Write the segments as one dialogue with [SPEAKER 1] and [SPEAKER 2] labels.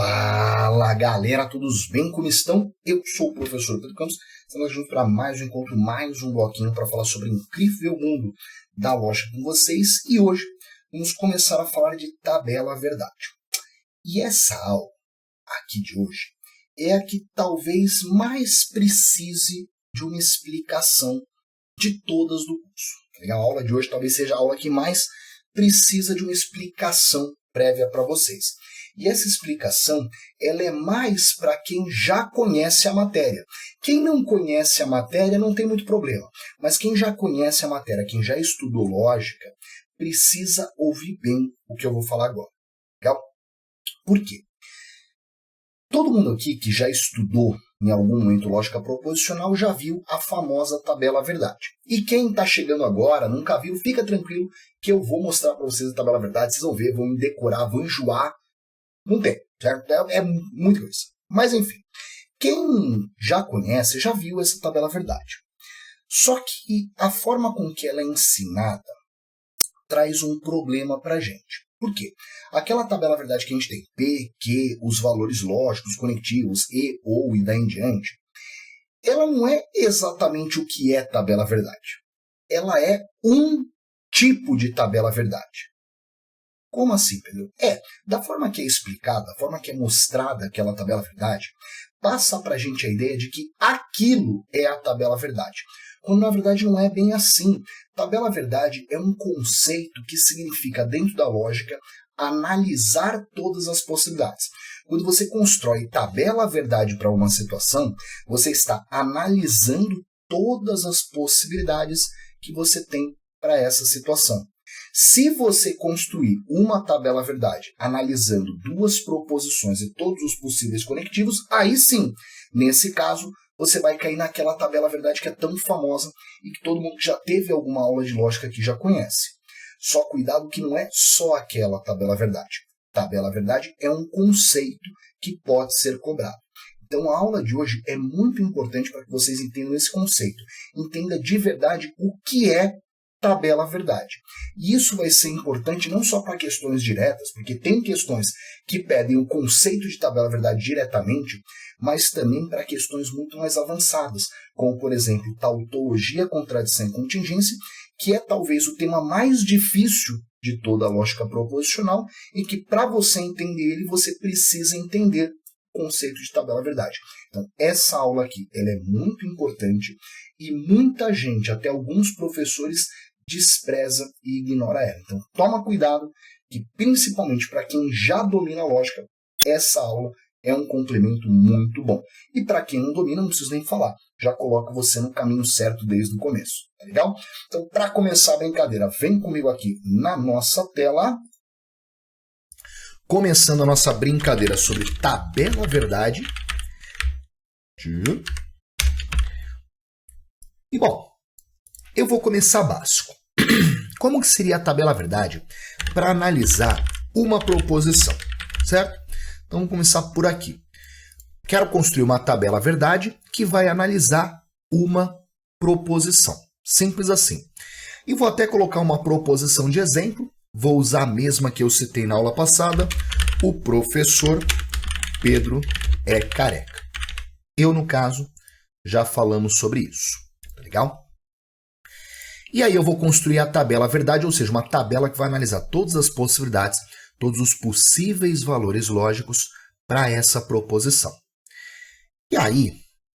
[SPEAKER 1] Fala galera, todos bem? Como estão? Eu sou o professor Pedro Campos, estamos juntos para mais um encontro, mais um bloquinho para falar sobre o incrível mundo da lógica com vocês. E hoje vamos começar a falar de tabela verdade. E essa aula aqui de hoje é a que talvez mais precise de uma explicação de todas do curso. A aula de hoje talvez seja a aula que mais precisa de uma explicação prévia para vocês. E essa explicação ela é mais para quem já conhece a matéria. Quem não conhece a matéria não tem muito problema, mas quem já conhece a matéria, quem já estudou lógica, precisa ouvir bem o que eu vou falar agora. Legal? Por quê? Todo mundo aqui que já estudou em algum momento lógica proposicional já viu a famosa tabela verdade. E quem está chegando agora, nunca viu, fica tranquilo que eu vou mostrar para vocês a tabela verdade. Vocês vão ver, vão me decorar, vão enjoar. Não tem, certo? É muita coisa. Mas enfim, quem já conhece, já viu essa tabela verdade. Só que a forma com que ela é ensinada traz um problema para a gente. Por quê? Aquela tabela verdade que a gente tem, P, Q, os valores lógicos, conectivos, E, ou e daí em diante, ela não é exatamente o que é tabela verdade. Ela é um tipo de tabela verdade. Como assim, Pedro? Da forma que é explicada, da forma que é mostrada aquela tabela verdade, passa para a gente a ideia de que aquilo é a tabela verdade. Quando na verdade não é bem assim. Tabela verdade é um conceito que significa, dentro da lógica, analisar todas as possibilidades. Quando você constrói tabela verdade para uma situação, você está analisando todas as possibilidades que você tem para essa situação. Se você construir uma tabela verdade analisando duas proposições e todos os possíveis conectivos, aí sim, nesse caso, você vai cair naquela tabela verdade que é tão famosa e que todo mundo que já teve alguma aula de lógica aqui já conhece. Só cuidado que não é só aquela tabela verdade. Tabela verdade é um conceito que pode ser cobrado. Então a aula de hoje é muito importante para que vocês entendam esse conceito. Entenda de verdade o que é tabela verdade. E isso vai ser importante não só para questões diretas, porque tem questões que pedem o conceito de tabela verdade diretamente, mas também para questões muito mais avançadas, como, por exemplo, tautologia, contradição e contingência, que é talvez o tema mais difícil de toda a lógica proposicional e que, para você entender ele, você precisa entender o conceito de tabela verdade. Então, essa aula aqui ela é muito importante e muita gente, até alguns professores, despreza e ignora ela. Então, toma cuidado que, principalmente para quem já domina a lógica, essa aula é um complemento muito bom. E para quem não domina, não preciso nem falar. Já coloca você no caminho certo desde o começo. Tá legal? Então, para começar a brincadeira, vem comigo aqui na nossa tela. Começando a nossa brincadeira sobre tabela verdade. E bom, eu vou começar básico. Como que seria a tabela verdade para analisar uma proposição, certo? Então vamos começar por aqui. Quero construir uma tabela verdade que vai analisar uma proposição. Simples assim. E vou até colocar uma proposição de exemplo. Vou usar a mesma que eu citei na aula passada. O professor Pedro é careca. Eu, no caso, já falamos sobre isso. Tá legal? E aí eu vou construir a tabela verdade, ou seja, uma tabela que vai analisar todas as possibilidades, todos os possíveis valores lógicos para essa proposição. E aí,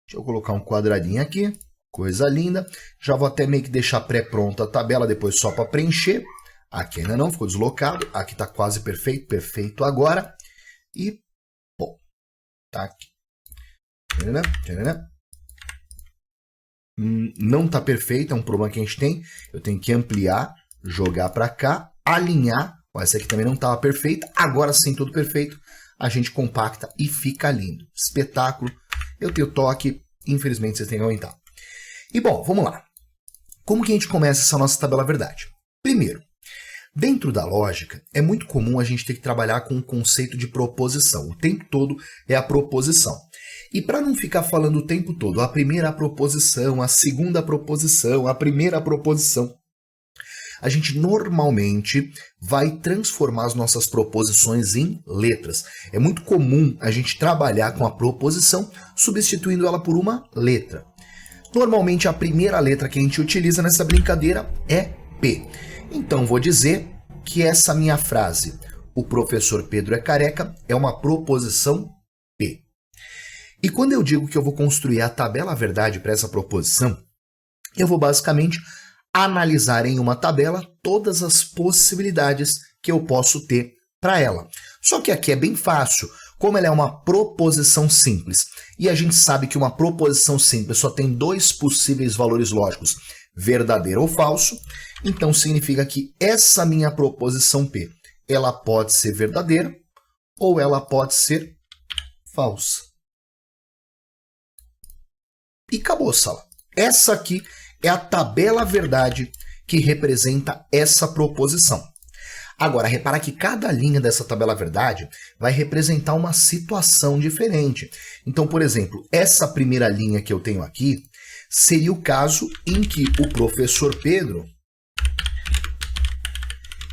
[SPEAKER 1] deixa eu colocar um quadradinho aqui, coisa linda. Já vou até meio que deixar pré-pronta a tabela, depois só para preencher. Aqui ainda não, ficou deslocado. Aqui está quase perfeito, perfeito agora. E, bom, tá aqui. Não está perfeito, é um problema que a gente tem. Eu tenho que ampliar, jogar para cá, alinhar. Essa aqui também não estava perfeita. Agora sim, tudo perfeito. A gente compacta e fica lindo. Espetáculo. Eu tenho toque, infelizmente vocês têm que aumentar. E bom, vamos lá. Como que a gente começa essa nossa tabela verdade? Primeiro, dentro da lógica, é muito comum a gente ter que trabalhar com o conceito de proposição. O tempo todo é a proposição. E para não ficar falando o tempo todo a primeira proposição, a segunda proposição, a primeira proposição, a gente normalmente vai transformar as nossas proposições em letras. É muito comum a gente trabalhar com a proposição substituindo ela por uma letra. Normalmente a primeira letra que a gente utiliza nessa brincadeira é P. Então vou dizer que essa minha frase, o professor Pedro é careca, é uma proposição P. E quando eu digo que eu vou construir a tabela verdade para essa proposição, eu vou basicamente analisar em uma tabela todas as possibilidades que eu posso ter para ela. Só que aqui é bem fácil, como ela é uma proposição simples, e a gente sabe que uma proposição simples só tem dois possíveis valores lógicos, verdadeiro ou falso, então significa que essa minha proposição P, ela pode ser verdadeira ou ela pode ser falsa. E acabou, sala. Essa aqui é a tabela verdade que representa essa proposição. Agora, repara que cada linha dessa tabela verdade vai representar uma situação diferente. Então, por exemplo, essa primeira linha que eu tenho aqui seria o caso em que o professor Pedro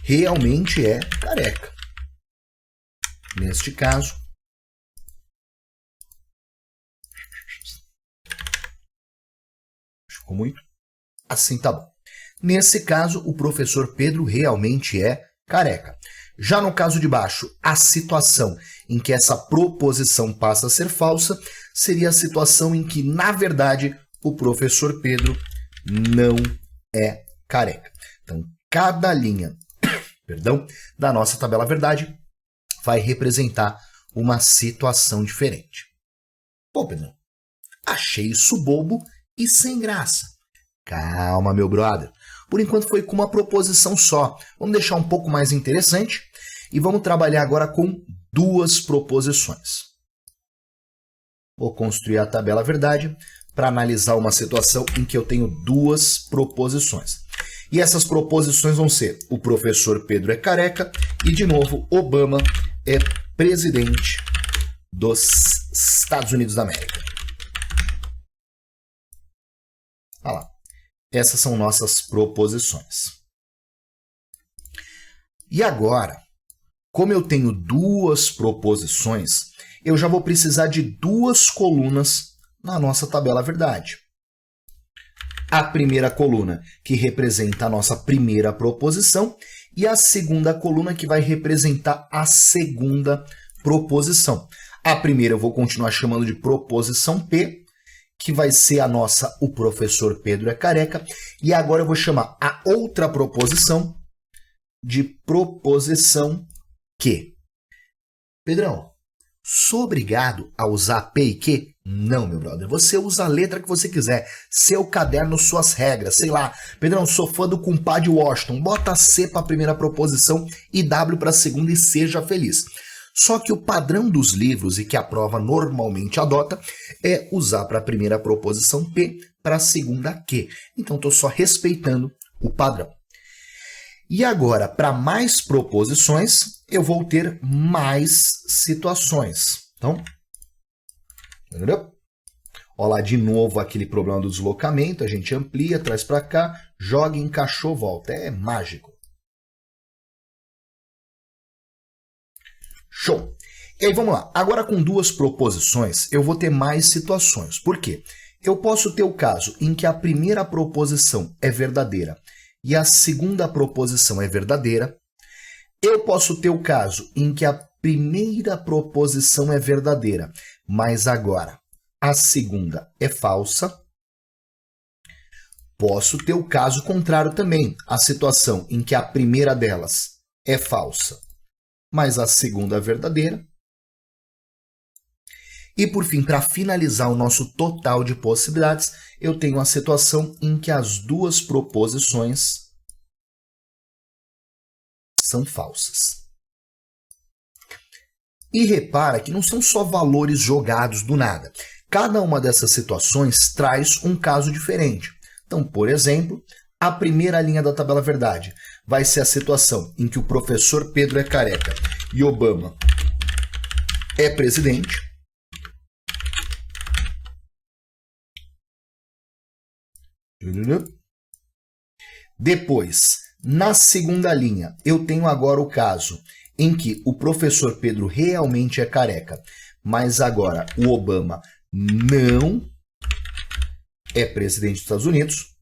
[SPEAKER 1] realmente é careca. Neste caso, ficou muito? Assim tá bom. Nesse caso, o professor Pedro realmente é careca. Já no caso de baixo, a situação em que essa proposição passa a ser falsa seria a situação em que, na verdade, o professor Pedro não é careca. Então, cada linha, da nossa tabela verdade vai representar uma situação diferente. Pô, Pedro, achei isso bobo e sem graça. Calma, meu brother. Por enquanto foi com uma proposição só. Vamos deixar um pouco mais interessante e vamos trabalhar agora com duas proposições. Vou construir a tabela verdade para analisar uma situação em que eu tenho duas proposições. E essas proposições vão ser: o professor Pedro é careca e, de novo, Obama é presidente dos Estados Unidos da América. Olha lá. Essas são nossas proposições. E agora, como eu tenho duas proposições, eu já vou precisar de duas colunas na nossa tabela verdade. A primeira coluna, que representa a nossa primeira proposição, e a segunda coluna, que vai representar a segunda proposição. A primeira eu vou continuar chamando de proposição P, que vai ser a nossa, o professor Pedro é careca, e agora eu vou chamar a outra proposição de proposição Q. Pedrão, sou obrigado a usar P e Q? Não, meu brother, você usa a letra que você quiser, seu caderno, suas regras, sei lá. Pedrão, sou fã do compadre Washington, bota C para a primeira proposição e W para a segunda e seja feliz. Só que o padrão dos livros e que a prova normalmente adota é usar para a primeira proposição P, para a segunda Q. Então, estou só respeitando o padrão. E agora, para mais proposições, eu vou ter mais situações. Então, entendeu? Olha lá de novo aquele problema do deslocamento, a gente amplia, traz para cá, joga, encaixou, volta. É mágico. Show! E aí, vamos lá. Agora, com duas proposições, eu vou ter mais situações. Por quê? Eu posso ter o caso em que a primeira proposição é verdadeira e a segunda proposição é verdadeira. Eu posso ter o caso em que a primeira proposição é verdadeira, mas agora a segunda é falsa. Posso ter o caso contrário também, a situação em que a primeira delas é falsa, mas a segunda é verdadeira. E, por fim, para finalizar o nosso total de possibilidades, eu tenho a situação em que as duas proposições são falsas. E repara que não são só valores jogados do nada. Cada uma dessas situações traz um caso diferente. Então, por exemplo, a primeira linha da tabela verdade vai ser a situação em que o professor Pedro é careca e Obama é presidente. Depois, Na segunda linha, eu tenho agora o caso em que o professor Pedro realmente é careca, mas agora o Obama não é presidente dos Estados Unidos.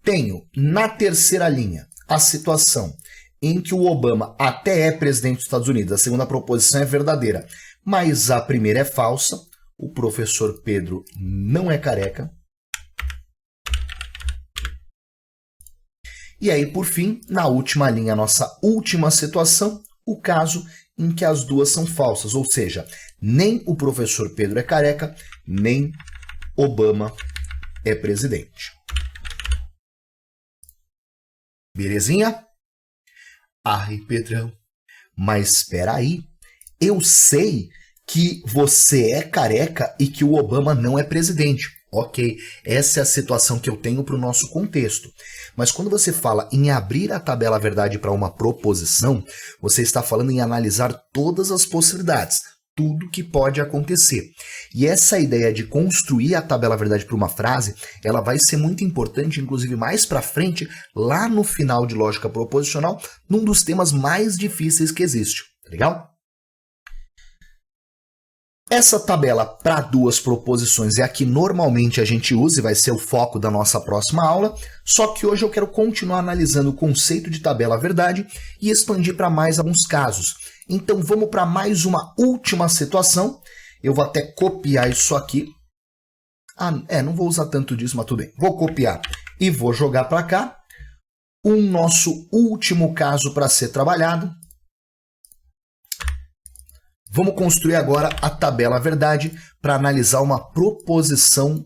[SPEAKER 1] Tenho na terceira linha a situação em que o Obama até é presidente dos Estados Unidos, a segunda proposição é verdadeira, mas a primeira é falsa, o professor Pedro não é careca. E aí, por fim, na última linha, nossa última situação, o caso em que as duas são falsas, ou seja, nem o professor Pedro é careca, nem Obama é presidente. Belezinha? Ai, Pedrão, mas espera aí, eu sei que você é careca e que o Obama não é presidente. Ok, essa é a situação que eu tenho para o nosso contexto. Mas quando você fala em abrir a tabela verdade para uma proposição, você está falando em analisar todas as possibilidades, tudo que pode acontecer. E essa ideia de construir a tabela verdade para uma frase, ela vai ser muito importante, inclusive mais para frente, lá no final de lógica proposicional, num dos temas mais difíceis que existe. Tá legal? Essa tabela para duas proposições é a que normalmente a gente usa e vai ser o foco da nossa próxima aula, só que hoje eu quero continuar analisando o conceito de tabela verdade e expandir para mais alguns casos. Então vamos para mais uma última situação, eu vou até copiar isso aqui. Não vou usar tanto disso, mas tudo bem. Vou copiar e vou jogar para cá. O nosso último caso para ser trabalhado. Vamos construir agora a tabela verdade para analisar uma proposição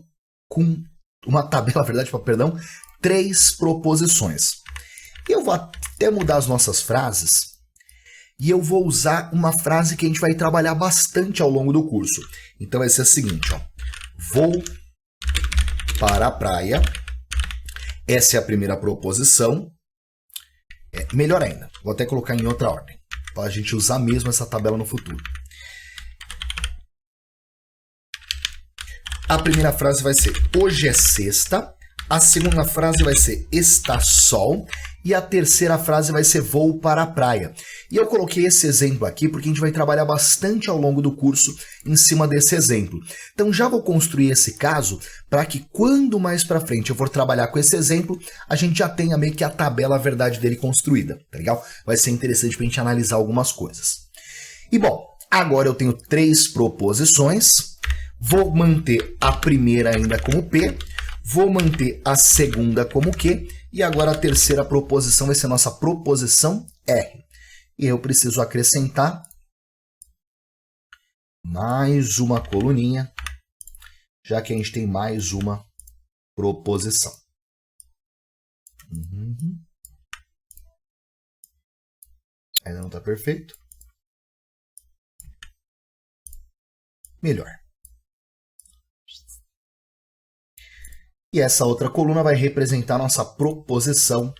[SPEAKER 1] com uma tabela verdade, perdão, 3 proposições. Eu vou até mudar as nossas frases e eu vou usar uma frase que a gente vai trabalhar bastante ao longo do curso. Então vai ser a seguinte, ó. Vou para a praia. Essa é a primeira proposição. Melhor ainda, vou até colocar em outra ordem, para a gente usar mesmo essa tabela no futuro. A primeira frase vai ser hoje é sexta, a segunda frase vai ser está sol e a terceira frase vai ser vou para a praia. E eu coloquei esse exemplo aqui porque a gente vai trabalhar bastante ao longo do curso em cima desse exemplo. Então já vou construir esse caso para que quando mais para frente eu for trabalhar com esse exemplo, a gente já tenha meio que a tabela verdade dele construída, tá legal? Vai ser interessante para a gente analisar algumas coisas. E bom, agora eu tenho 3 proposições. Vou manter a primeira ainda como P, vou manter a segunda como Q, e agora a terceira proposição vai ser a nossa proposição R. E eu preciso acrescentar mais uma coluninha, já que a gente tem mais uma proposição. Ainda não está perfeito. Melhor. E essa outra coluna vai representar a nossa proposição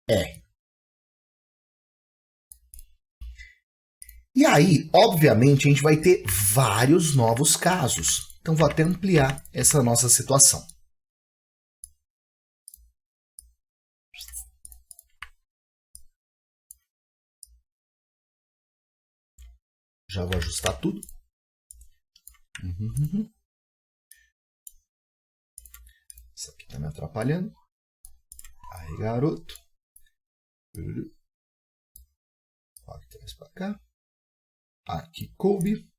[SPEAKER 1] R. E aí, obviamente, a gente vai ter vários novos casos. Então, vou até ampliar essa nossa situação. Já vou ajustar tudo. Isso aqui tá me atrapalhando. Aí, garoto. Traz pra cá. Aqui coube.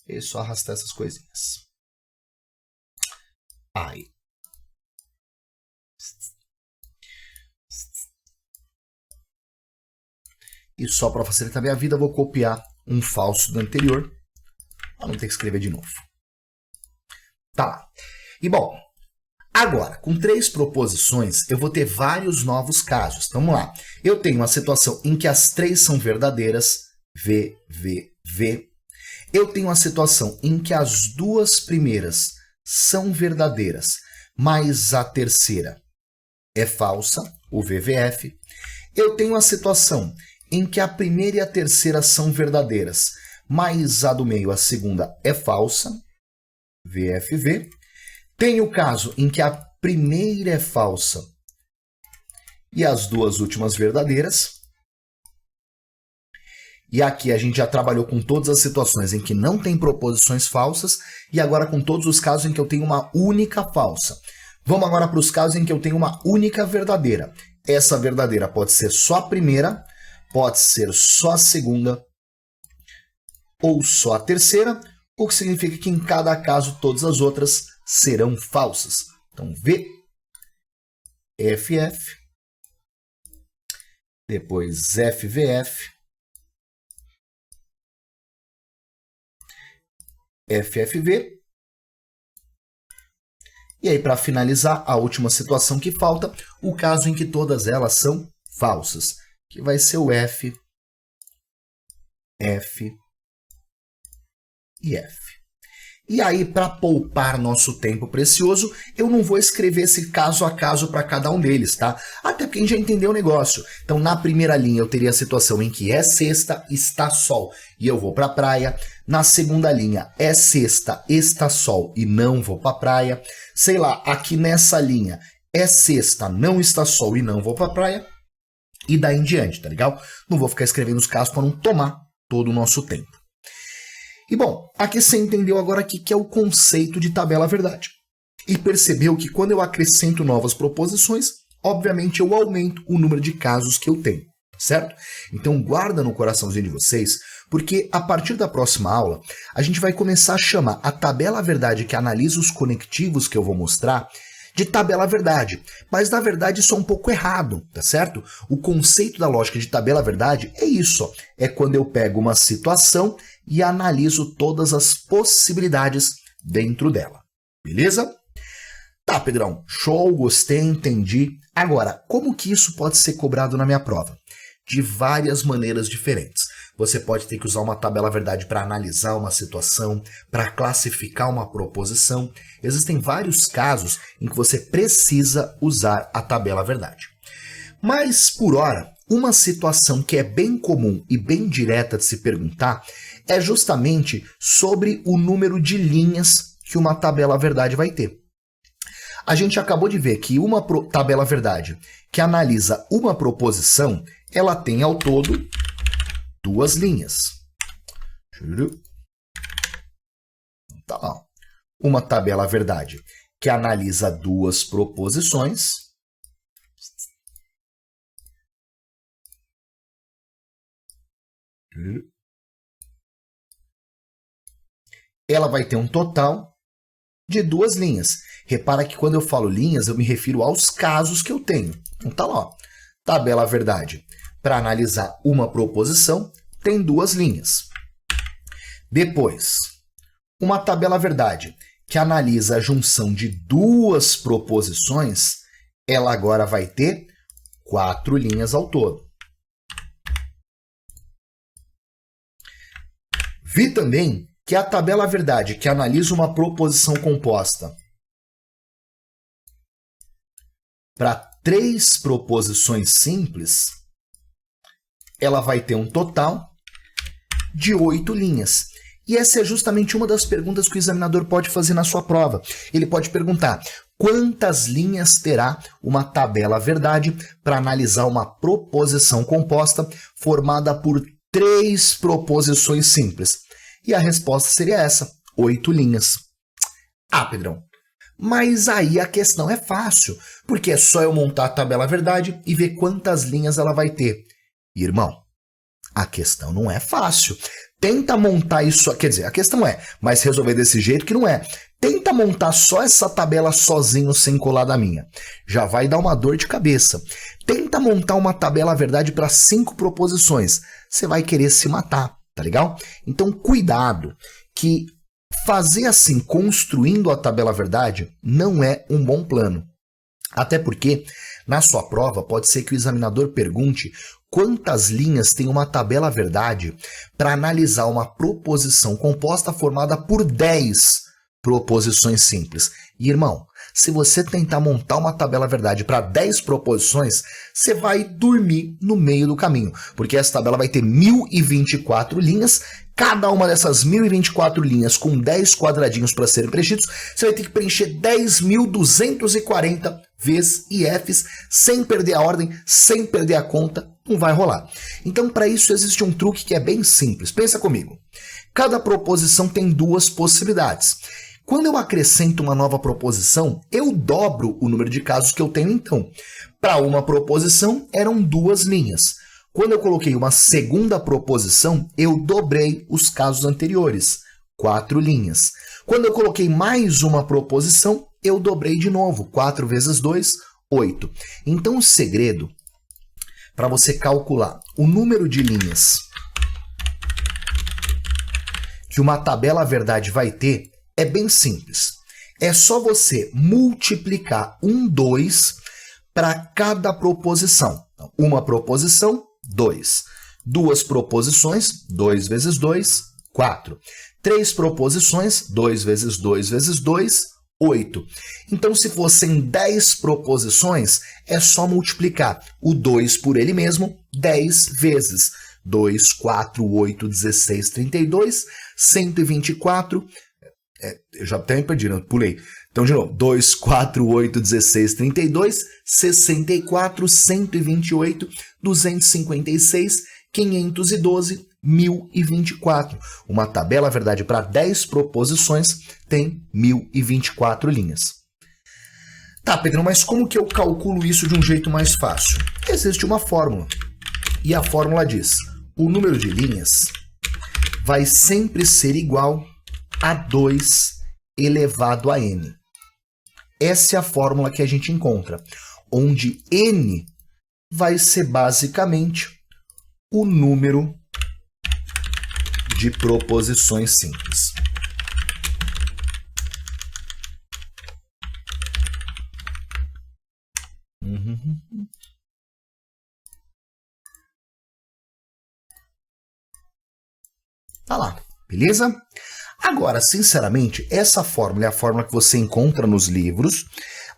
[SPEAKER 1] E só arrastar essas coisinhas. Aí. E só para facilitar minha vida, eu vou copiar um falso do anterior. Para não ter que escrever de novo. Tá lá. E bom, agora, com 3 proposições, eu vou ter vários novos casos. Então, vamos lá. Eu tenho uma situação em que as 3 são verdadeiras. V, V, V. Eu tenho uma situação em que as 2 primeiras são verdadeiras, mas a terceira é falsa, o VVF. Eu tenho uma situação em que a primeira e a terceira são verdadeiras, mas a do meio, a segunda, é falsa, VFV. Tem o caso em que a primeira é falsa e as duas últimas verdadeiras. E aqui a gente já trabalhou com todas as situações em que não tem proposições falsas e agora com todos os casos em que eu tenho uma única falsa. Vamos agora para os casos em que eu tenho uma única verdadeira. Essa verdadeira pode ser só a primeira, pode ser só a segunda ou só a terceira, o que significa que em cada caso todas as outras serão falsas. Então, V, FF, depois FVF, FFV, e aí para finalizar a última situação que falta, o caso em que todas elas são falsas, que vai ser o F, F e F. E aí, para poupar nosso tempo precioso, eu não vou escrever esse caso a caso para cada um deles, tá? Até porque a gente já entendeu o negócio. Então, na primeira linha, eu teria a situação em que é sexta, está sol e eu vou para a praia. Na segunda linha, é sexta, está sol e não vou para a praia. Sei lá, aqui nessa linha, é sexta, não está sol e não vou para a praia. E daí em diante, tá legal? Não vou ficar escrevendo os casos para não tomar todo o nosso tempo. E bom, aqui você entendeu agora o que é o conceito de tabela verdade. E percebeu que quando eu acrescento novas proposições, obviamente eu aumento o número de casos que eu tenho, certo? Então guarda no coraçãozinho de vocês, porque a partir da próxima aula, a gente vai começar a chamar a tabela verdade que analisa os conectivos que eu vou mostrar de tabela verdade. Mas na verdade isso é um pouco errado, tá certo? O conceito da lógica de tabela verdade é isso, ó. É quando eu pego uma situação e analiso todas as possibilidades dentro dela. Beleza? Tá, Pedrão. Show, gostei, entendi. Agora, como que isso pode ser cobrado na minha prova? De várias maneiras diferentes. Você pode ter que usar uma tabela verdade para analisar uma situação, para classificar uma proposição. Existem vários casos em que você precisa usar a tabela verdade. Mas, por hora, uma situação que é bem comum e bem direta de se perguntar é justamente sobre o número de linhas que uma tabela verdade vai ter. A gente acabou de ver que uma tabela verdade que analisa uma proposição, ela tem ao todo 2 linhas. Tá lá. Uma tabela verdade que analisa 2 proposições. Ela vai ter um total de 2 linhas. Repara que quando eu falo linhas, eu me refiro aos casos que eu tenho. Então tá lá, ó. Tabela verdade para analisar uma proposição tem 2 linhas. Depois, uma tabela verdade que analisa a junção de 2 proposições, ela agora vai ter 4 linhas ao todo. Vi também que a tabela verdade que analisa uma proposição composta para 3 proposições simples, ela vai ter um total de 8 linhas. E essa é justamente uma das perguntas que o examinador pode fazer na sua prova. Ele pode perguntar quantas linhas terá uma tabela verdade para analisar uma proposição composta formada por 3 proposições simples. E a resposta seria essa, 8 linhas. Ah, Pedrão, mas aí a questão é fácil, porque é só eu montar a tabela verdade e ver quantas linhas ela vai ter. Irmão, a questão não é fácil. Tenta montar isso, quer dizer, a questão é, mas resolver desse jeito que não é. Tenta montar só essa tabela sozinho sem colar da minha. Já vai dar uma dor de cabeça. Tenta montar uma tabela verdade para 5 proposições. Você vai querer se matar. Tá legal? Então, cuidado, que fazer assim, construindo a tabela verdade, não é um bom plano. Até porque, na sua prova, pode ser que o examinador pergunte quantas linhas tem uma tabela verdade para analisar uma proposição composta formada por 10 proposições simples. E, irmão, se você tentar montar uma tabela verdade para 10 proposições, você vai dormir no meio do caminho, porque essa tabela vai ter 1024 linhas, cada uma dessas 1024 linhas com 10 quadradinhos para serem preenchidos, você vai ter que preencher 10.240 V's e F's, sem perder a ordem, sem perder a conta, não vai rolar. Então, para isso, existe um truque que é bem simples. Pensa comigo. Cada proposição tem duas possibilidades. Quando eu acrescento uma nova proposição, eu dobro o número de casos que eu tenho então. Para uma proposição, eram 2 linhas. Quando eu coloquei uma segunda proposição, eu dobrei os casos anteriores, 4 linhas. Quando eu coloquei mais uma proposição, eu dobrei de novo, 4 vezes 2, 8. Então, o segredo para você calcular o número de linhas que uma tabela verdade vai ter é bem simples. É só você multiplicar 2 para cada proposição. Então, uma proposição, 2. 2 proposições, 2 vezes 2, 4. 3 proposições, 2 vezes 2 vezes 2, 8. Então, se fossem 10 proposições, é só multiplicar o 2 por ele mesmo 10 vezes. 2, 4, 8, 16, 32, 124... eu já até me perdi, não pulei. Então, de novo, 2, 4, 8, 16, 32, 64, 128, 256, 512, 1024. Uma tabela verdade para 10 proposições tem 1024 linhas. Tá, Pedro, mas como que eu calculo isso de um jeito mais fácil? Existe uma fórmula. E a fórmula diz: o número de linhas vai sempre ser igual a 2 elevado a n. Essa é a fórmula que a gente encontra, onde n vai ser basicamente o número de proposições simples. Tá lá, beleza? Agora, sinceramente, essa fórmula é a fórmula que você encontra nos livros,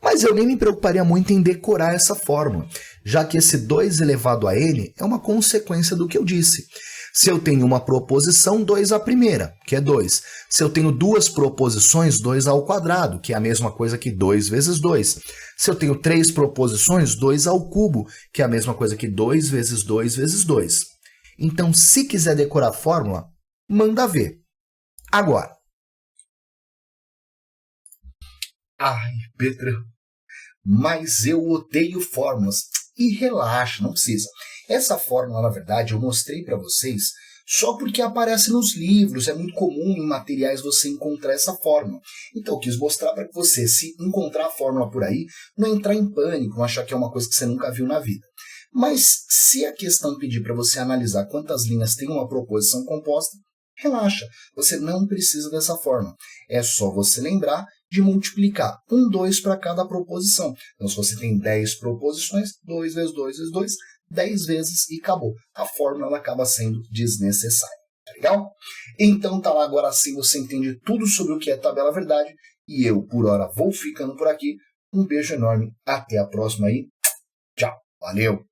[SPEAKER 1] mas eu nem me preocuparia muito em decorar essa fórmula, já que esse 2 elevado a n é uma consequência do que eu disse. Se eu tenho uma proposição, 2 à primeira, que é 2. Se eu tenho 2 proposições, 2 ao quadrado, que é a mesma coisa que 2 vezes 2. Se eu tenho 3 proposições, 2 ao cubo, que é a mesma coisa que 2 vezes 2 vezes 2. Então, se quiser decorar a fórmula, manda ver. Agora. Ai, Pedro, mas eu odeio fórmulas. E relaxa, não precisa. Essa fórmula, na verdade, eu mostrei para vocês só porque aparece nos livros. É muito comum em materiais você encontrar essa fórmula. Então, eu quis mostrar para você, se encontrar a fórmula por aí, não entrar em pânico, não achar que é uma coisa que você nunca viu na vida. Mas, se a questão pedir para você analisar quantas linhas tem uma proposição composta, relaxa, você não precisa dessa fórmula. É só você lembrar de multiplicar 2 para cada proposição. Então, se você tem 10 proposições, 2 vezes 2 vezes 2, 10 vezes e acabou. A fórmula ela acaba sendo desnecessária. Tá legal? Então, tá lá, agora sim você entende tudo sobre o que é tabela verdade. E eu, por hora, vou ficando por aqui. Um beijo enorme. Até a próxima aí. Tchau. Valeu.